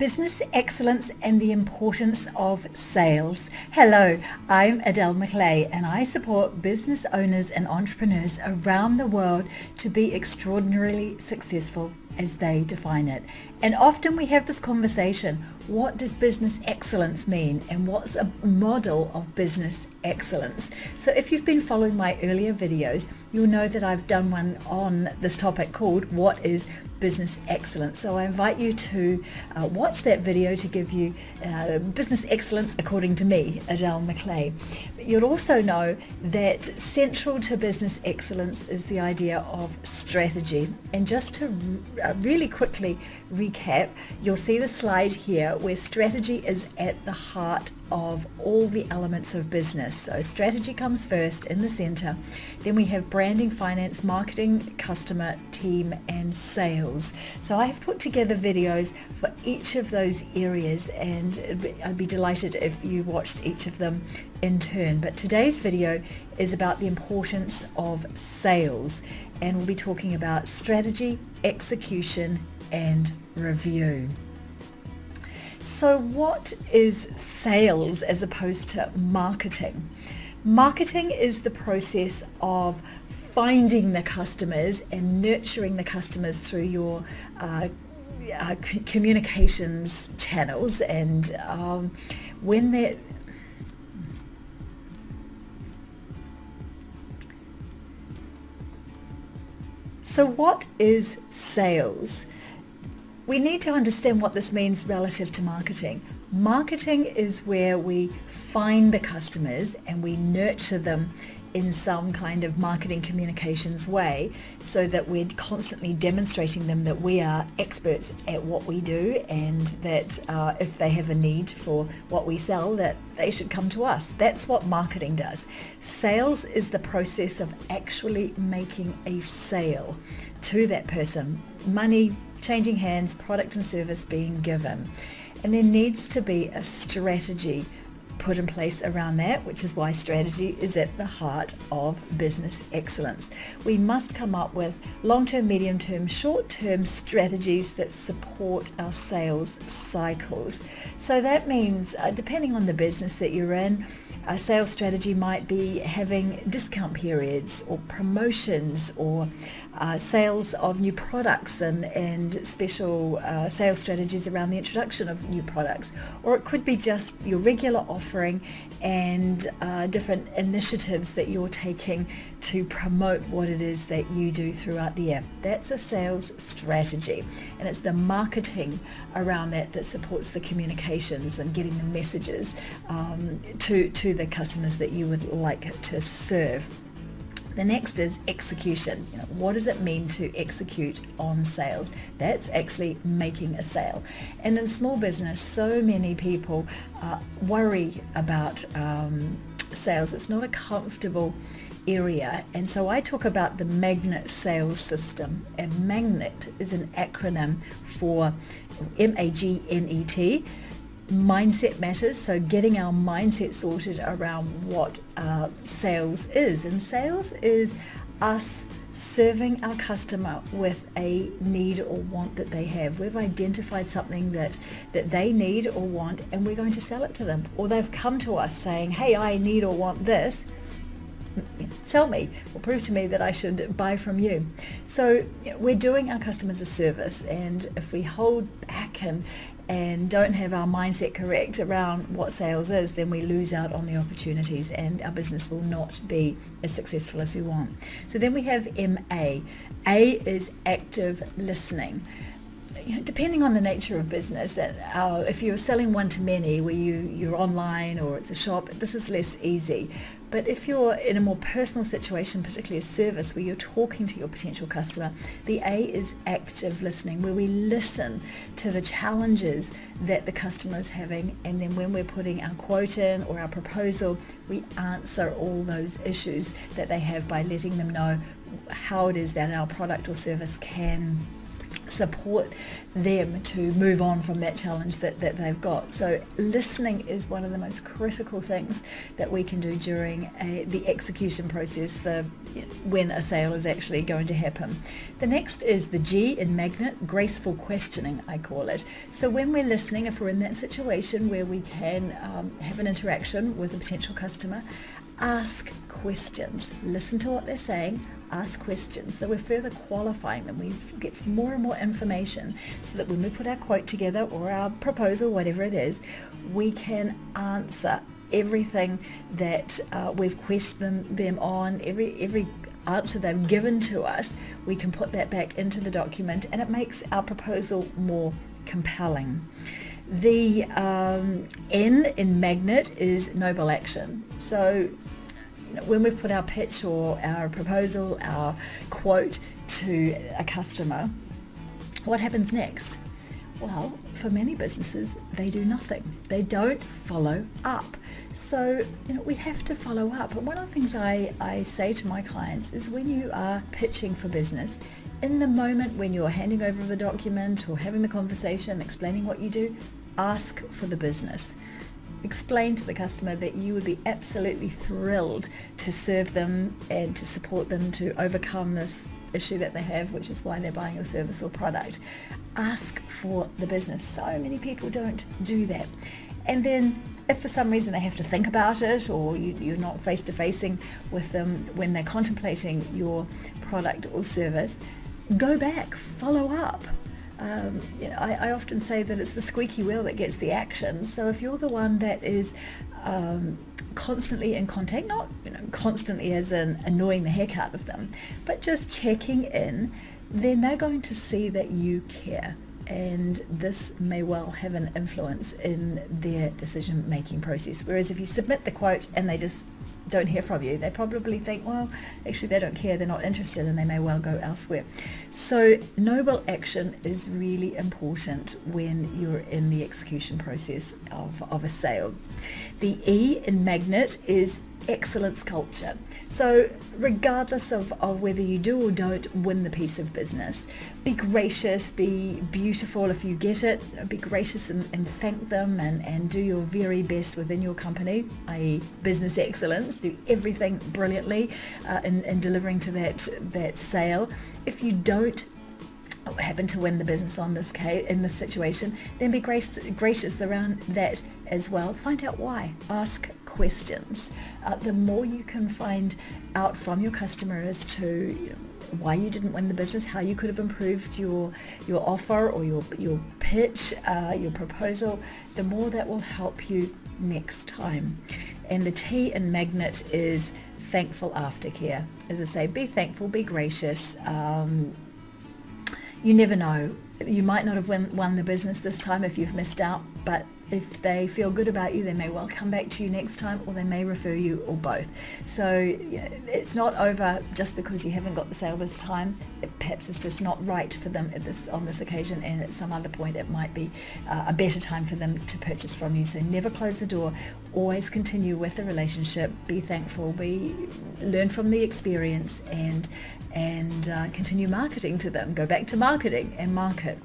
Business excellence and the importance of sales. Hello, I'm Adèle McLay and I support business owners and entrepreneurs around the world to be extraordinarily successful as they define it. And often we have this conversation, what does business excellence mean and what's a model of business excellence? So if you've been following my earlier videos, you'll know that I've done one on this topic called What is Business Excellence? So I invite you to watch that video to give you business excellence according to me, Adèle McLay. But you'll also know that central to business excellence is the idea of strategy. And just to really quickly recap, you'll see the slide here where strategy is at the heart of all the elements of business. So strategy comes first in the center. Then we have branding, finance, marketing, customer, team, and sales. So I have put together videos for each of those areas, and I'd be delighted if you watched each of them in turn. But today's video is about the importance of sales, and we'll be talking about strategy, execution, and review. So what is sales as opposed to marketing? Marketing is the process of finding the customers and nurturing the customers through your communications channels, and when they're So what is sales? We need to understand what this means relative to marketing. Marketing is where we find the customers and we nurture them in some kind of marketing communications way, so that we're constantly demonstrating them that we are experts at what we do, and that if they have a need for what we sell, that they should come to us. That's what marketing does. Sales is the process of actually making a sale to that person. Money changing hands, product and service being given. And there needs to be a strategy put in place around that, which is why strategy is at the heart of business excellence. We must come up with long-term, medium-term, short-term strategies that support our sales cycles. So that means, depending on the business that you're in, a sales strategy might be having discount periods or promotions, or sales of new products and special sales strategies around the introduction of new products. Or it could be just your regular offering and different initiatives that you're taking to promote what it is that you do throughout the year. That's a sales strategy, and it's the marketing around that supports the communications and getting the messages to the customers that you would like to serve. The next is execution. What does it mean to execute on sales? That's actually making a sale. And in small business, so many people worry about sales. It's not a comfortable area. And so I talk about the magnet sales system. And magnet is an acronym for MAGNET. Mindset matters, so getting our mindset sorted around what sales is. And sales is us serving our customer with a need or want that they have. We've identified something that they need or want, and we're going to sell it to them. Or they've come to us saying, hey, I need or want this. Sell me, or prove to me that I should buy from you. So we're doing our customers a service, and if we hold back and don't have our mindset correct around what sales is, then we lose out on the opportunities and our business will not be as successful as we want. So then we have MA. A is active listening. Depending on the nature of business, that if you're selling one-to-many where you're online or it's a shop, this is less easy. But if you're in a more personal situation, particularly a service where you're talking to your potential customer, the A is active listening, where we listen to the challenges that the customer is having, and then when we're putting our quote in or our proposal, we answer all those issues that they have by letting them know how it is that our product or service can support them to move on from that challenge that they've got. So listening is one of the most critical things that we can do during the execution process, when a sale is actually going to happen. The next is the G in Magnet, graceful questioning, I call it. So when we're listening, if we're in that situation where we can have an interaction with a potential customer, ask questions. Listen to what they're saying, ask questions. So we're further qualifying them. We get more and more information so that when we put our quote together or our proposal, whatever it is, we can answer everything that we've questioned them on, every answer they've given to us. We can put that back into the document and it makes our proposal more compelling. The N in Magnet is noble action. So when we've put our pitch or our proposal, our quote to a customer, what happens next? Well, for many businesses, they do nothing. They don't follow up. So, we have to follow up. And one of the things I say to my clients is when you are pitching for business, in the moment when you're handing over the document or having the conversation, explaining what you do, ask for the business. Explain to the customer that you would be absolutely thrilled to serve them and to support them to overcome this issue that they have, which is why they're buying your service or product. Ask for the business. So many people don't do that. And then if for some reason they have to think about it, or you're not face-to-facing with them when they're contemplating your product or service, go back, follow up. I often say that it's the squeaky wheel that gets the action. So if you're the one that is constantly in contact, not constantly as in annoying the heck out of them, but just checking in, then they're going to see that you care. And this may well have an influence in their decision-making process. Whereas if you submit the quote and they just don't hear from you, they probably think, well, actually they don't care, they're not interested, and they may well go elsewhere. So noble action is really important when you're in the execution process of a sale. The E in Magnet is excellence culture. So regardless of whether you do or don't win the piece of business, be gracious, be beautiful if you get it, be gracious and thank them and do your very best within your company, i.e. business excellence, do everything brilliantly in delivering to that sale. If you don't happen to win the business in this situation, then be gracious around that as well. Find out why. Ask questions. The more you can find out from your customer as to why you didn't win the business, how you could have improved your offer or your pitch, your proposal, the more that will help you next time. And the T in Magnet is thankful aftercare. As I say, be thankful, be gracious. You never know. You might not have won the business this time if you've missed out, but if they feel good about you, they may well come back to you next time, or they may refer you, or both. So it's not over just because you haven't got the sale this time. Perhaps it's just not right for them on this occasion, and at some other point it might be a better time for them to purchase from you. So never close the door. Always continue with the relationship. Be thankful. Learn from the experience and continue marketing to them. Go back to marketing and market.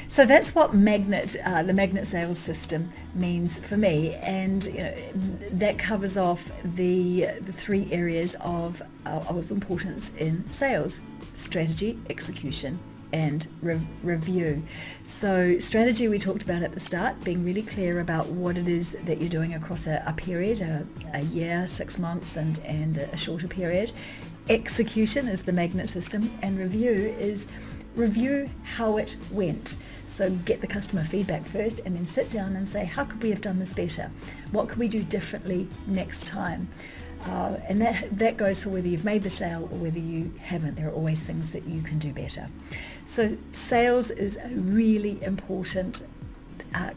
So that's what the magnet sales system means for me, and that covers off the three areas of importance in sales: strategy, execution, and review. So strategy we talked about at the start, being really clear about what it is that you're doing across a period, a year, 6 months, and a shorter period. Execution is the magnet system, and review how it went. So get the customer feedback first, and then sit down and say, how could we have done this better? What could we do differently next time? And that goes for whether you've made the sale or whether you haven't. There are always things that you can do better. So sales is a really important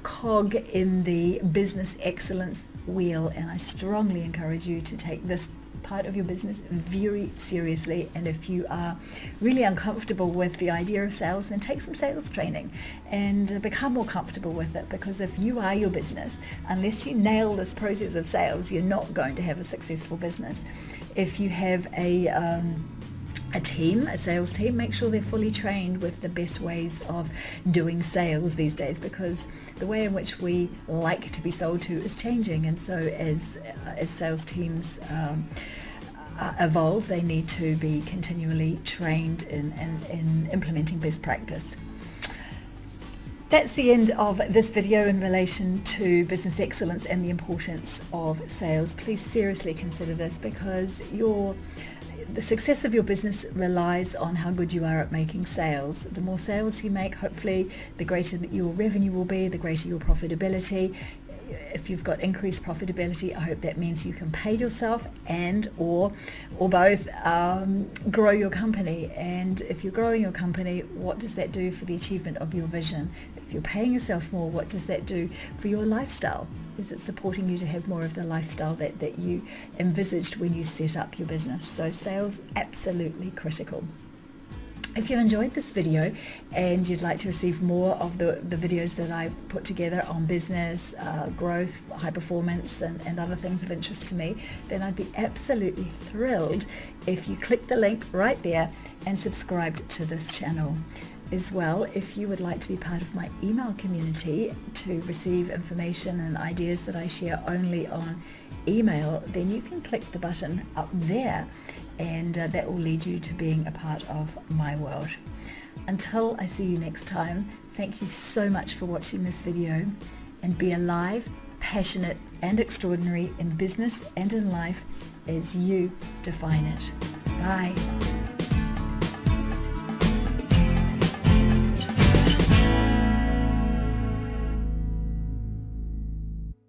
cog in the business excellence wheel, and I strongly encourage you to take this part of your business very seriously. And if you are really uncomfortable with the idea of sales, then take some sales training and become more comfortable with it, because if you are your business, unless you nail this process of sales, you're not going to have a successful business. If you have a a sales team, make sure they're fully trained with the best ways of doing sales these days, because the way in which we like to be sold to is changing. And so as sales teams evolve, they need to be continually trained in implementing best practice. That's the end of this video in relation to business excellence and the importance of sales. Please seriously consider this, because the success of your business relies on how good you are at making sales. The more sales you make, hopefully, the greater your revenue will be, the greater your profitability. If you've got increased profitability, I hope that means you can pay yourself and or both grow your company. And if you're growing your company, what does that do for the achievement of your vision? If you're paying yourself more, what does that do for your lifestyle? Is it supporting you to have more of the lifestyle that you envisaged when you set up your business? So sales, absolutely critical. If you enjoyed this video and you'd like to receive more of the videos that I put together on business, growth, high performance, and other things of interest to me, then I'd be absolutely thrilled if you click the link right there and subscribed to this channel. As well, if you would like to be part of my email community to receive information and ideas that I share only on email, then you can click the button up there, and that will lead you to being a part of my world. Until I see you next time, thank you so much for watching this video, and be alive, passionate and extraordinary in business and in life as you define it. Bye.